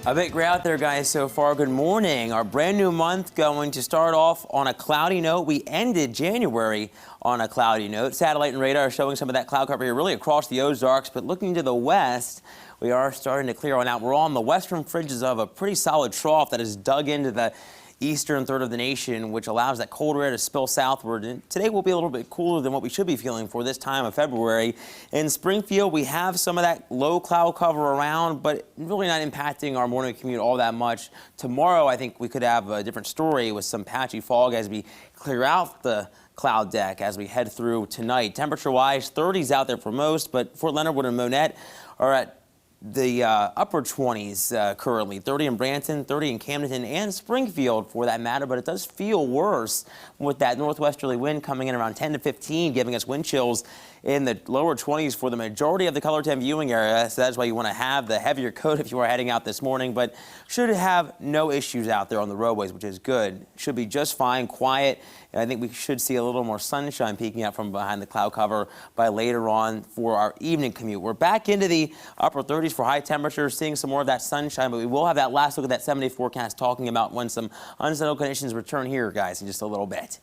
A bit gray out there, guys, so far. Good morning. Our brand new month going to start off on a cloudy note. We ended January on a cloudy note. Satellite and radar are showing some of that cloud cover here really across the Ozarks, but looking to the west, we are starting to clear on out. We're on the western fringes of a pretty solid trough that is dug into the eastern third of the nation, which allows that colder air to spill southward. And today will be a little bit cooler than what we should be feeling for this time of February. In Springfield, we have some of that low cloud cover around, but really not impacting our morning commute all that much. Tomorrow, I think we could have a different story with some patchy fog as we clear out the cloud deck as we head through tonight. Temperature-wise, 30s out there for most, but Fort Leonard Wood and Monette are at the upper 20s currently, 30 in Branson, 30 in Camden and Springfield for that matter, but it does feel worse with that northwesterly wind coming in around 10 to 15, giving us wind chills in the lower 20s for the majority of the Color 10 viewing area. So that's why you want to have the heavier coat if you are heading out this morning, but should have no issues out there on the roadways, which is good. Should be just fine, quiet, and I think we should see a little more sunshine peeking out from behind the cloud cover by later on for our evening commute. We're back into the upper 30s for high temperatures, seeing some more of that sunshine, but we will have that last look at that 7-day forecast talking about when some unsettled conditions return here, guys, in just a little bit.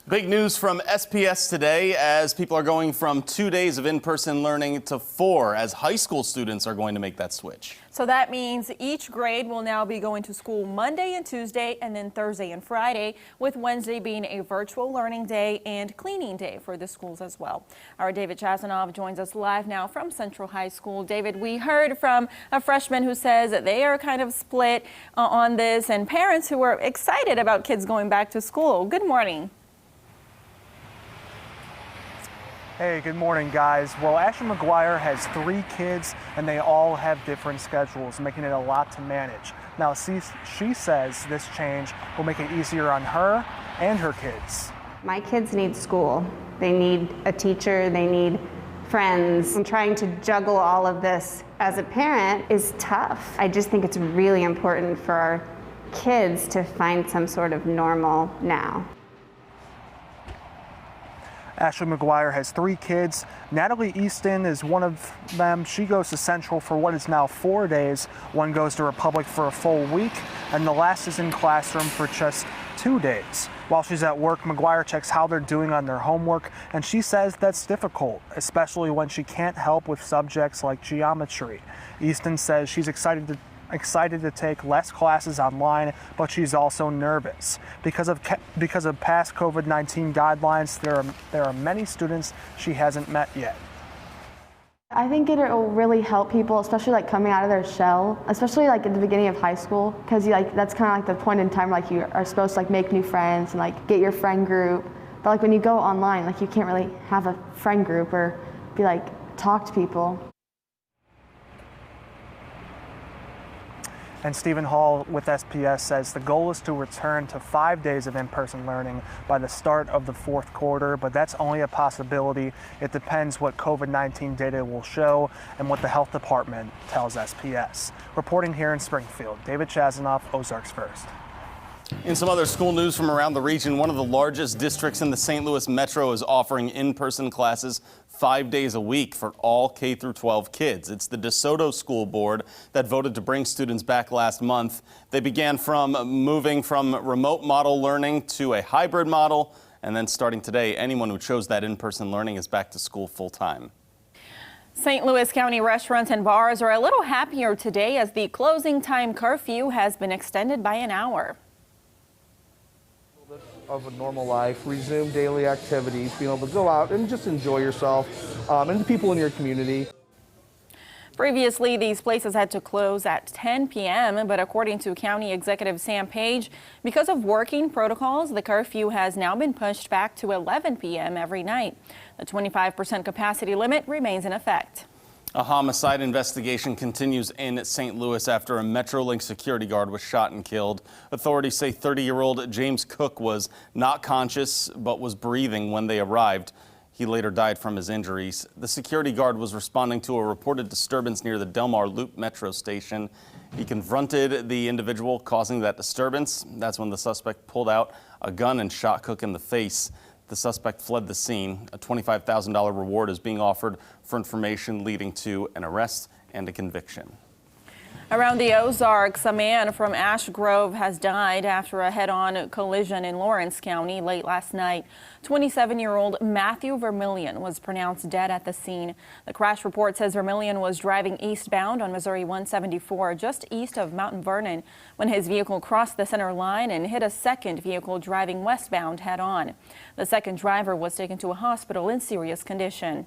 Big news from SPS today as people are going from 2 days of in-person learning to 4 as high school students are going to make that switch. So that means each grade will now be going to school Monday and Tuesday and then Thursday and Friday, with Wednesday being a virtual learning day and cleaning day for the schools as well. Our David Chazanov joins us live now from Central High School. David, we heard from a freshman who says that they are kind of split on this, and parents who are excited about kids going back to school. Good morning. Hey, good morning, guys. Well, Ashley McGuire has 3 kids, and they all have different schedules, making it a lot to manage. Now, she says this change will make it easier on her and her kids. My kids need school. They need a teacher. They need friends. And trying to juggle all of this as a parent is tough. I just think it's really important for our kids to find some sort of normal now. Ashley McGuire has 3 kids. Natalie Easton is one of them. She goes to Central for what is now 4 days. One goes to Republic for a full week, and the last is in classroom for just 2 days. While she's at work, McGuire checks how they're doing on their homework, and she says that's difficult, especially when she can't help with subjects like geometry. Easton says she's excited to take less classes online, but she's also nervous. Because of past COVID-19 guidelines, there are many students she hasn't met yet. I think it'll really help people, especially like coming out of their shell, especially like at the beginning of high school, because that's kind of like the point in time like you are supposed to like make new friends and like get your friend group. But like when you go online, like you can't really have a friend group or be like talk to people. And Stephen Hall with SPS says the goal is to return to 5 days of in-person learning by the start of the 4th quarter, but that's only a possibility. It depends what COVID-19 data will show and what the health department tells SPS. Reporting here in Springfield, David Chazanov, Ozarks First. In some other school news from around the region, one of the largest districts in the St. Louis Metro is offering in-person classes 5 days a week for all K through 12 kids. It's the DeSoto School Board that voted to bring students back last month. They began from moving from remote model learning to a hybrid model, and then starting today, anyone who chose that in-person learning is back to school full-time. St. Louis County restaurants and bars are a little happier today as the closing time curfew has been extended by an hour. Of a normal life, resume daily activities, being able to go out and just enjoy yourself and the people in your community. Previously, these places had to close at 10 p.m., but according to County Executive Sam Page, because of working protocols, the curfew has now been pushed back to 11 p.m. every night. The 25% capacity limit remains in effect. A homicide investigation continues in St. Louis after a Metrolink security guard was shot and killed. Authorities say 30-year-old James Cook was not conscious but was breathing when they arrived. He later died from his injuries. The security guard was responding to a reported disturbance near the Delmar Loop Metro station. He confronted the individual causing that disturbance. That's when the suspect pulled out a gun and shot Cook in the face. The suspect fled the scene. A $25,000 reward is being offered for information leading to an arrest and a conviction. Around the Ozarks, a man from Ash Grove has died after a head-on collision in Lawrence County late last night. 27-year-old Matthew Vermillion was pronounced dead at the scene. The crash report says Vermillion was driving eastbound on Missouri 174 just east of Mount Vernon when his vehicle crossed the center line and hit a second vehicle driving westbound head-on. The second driver was taken to a hospital in serious condition.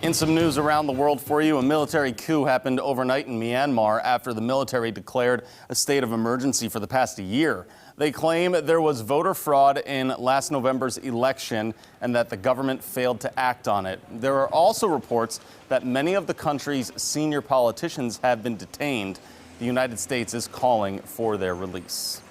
In some news around the world for you, a military coup happened overnight in Myanmar after the military declared a state of emergency for the past year. They claim there was voter fraud in last November's election and that the government failed to act on it. There are also reports that many of the country's senior politicians have been detained. The United States is calling for their release.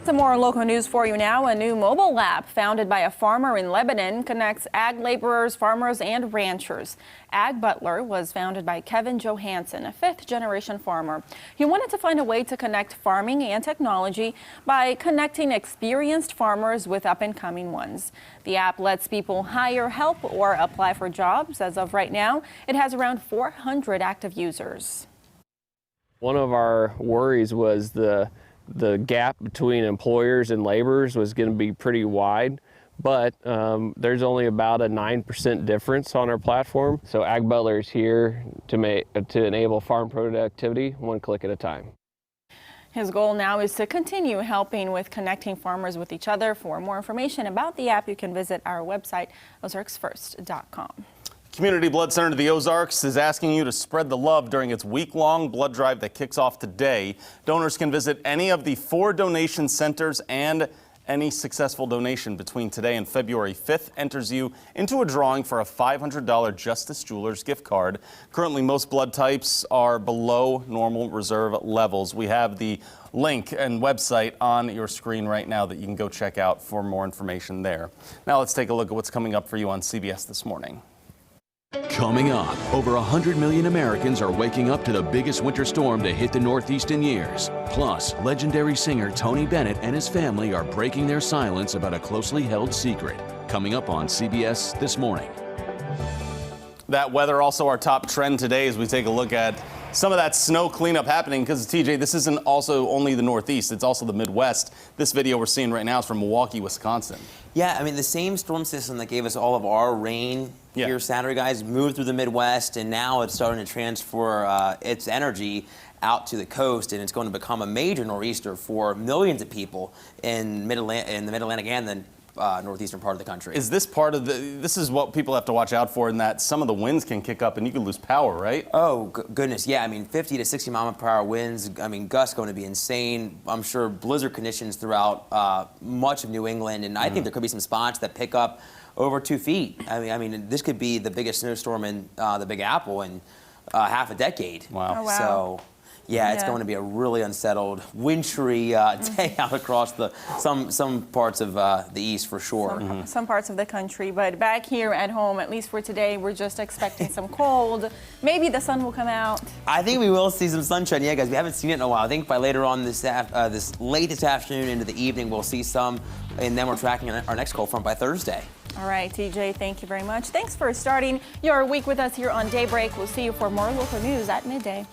Some more local news for you now. A new mobile app founded by a farmer in Lebanon connects ag laborers, farmers, and ranchers. Ag Butler was founded by Kevin Johansson, a fifth-generation farmer. He wanted to find a way to connect farming and technology by connecting experienced farmers with up-and-coming ones. The app lets people hire help or apply for jobs. As of right now, it has around 400 active users. One of our worries was the gap between employers and laborers was going to be pretty wide, but there's only about a 9% difference on our platform. So Ag Butler is here to enable farm productivity one click at a time. His goal now is to continue helping with connecting farmers with each other. For more information about the app, you can visit our website, ozarksfirst.com. Community Blood Center of the Ozarks is asking you to spread the love during its week-long blood drive that kicks off today. Donors can visit any of the 4 donation centers, and any successful donation between today and February 5th enters you into a drawing for a $500 Justice Jewelers gift card. Currently, most blood types are below normal reserve levels. We have the link and website on your screen right now that you can go check out for more information there. Now let's take a look at what's coming up for you on CBS This Morning. Coming up, over 100 million Americans are waking up to the biggest winter storm to hit the Northeast in years. Plus, legendary singer Tony Bennett and his family are breaking their silence about a closely held secret. Coming up on CBS This Morning. That weather also our top trend today as we take a look at some of that snow cleanup happening, because TJ, this isn't also only the Northeast, it's also the Midwest. This video we're seeing right now is from Milwaukee, Wisconsin. Yeah, I mean, the same storm system that gave us all of our rain here Saturday, guys, moved through the Midwest, and now it's starting to transfer its energy out to the coast, and it's going to become a major nor'easter for millions of people in the Mid-Atlantic and the northeastern part of the country. Is this part of this is what people have to watch out for, in that some of the winds can kick up and you can lose power, right? Oh, goodness, yeah. I mean, 50 to 60 mile-per-hour winds. I mean, gusts going to be insane. I'm sure blizzard conditions throughout much of New England, and I think there could be some spots that pick up over 2 feet. I mean, this could be the biggest snowstorm in the Big Apple in half a decade. Wow. Oh, wow. So, yeah, it's going to be a really unsettled, wintry day out across some parts of the east for sure. Some parts of the country, but back here at home, at least for today, we're just expecting some cold. Maybe the sun will come out. I think we will see some sunshine, yeah, guys. We haven't seen it in a while. I think by later on this late this afternoon into the evening, we'll see some, and then we're tracking our next cold front by Thursday. All right, TJ, thank you very much. Thanks for starting your week with us here on Daybreak. We'll see you for more local news at midday.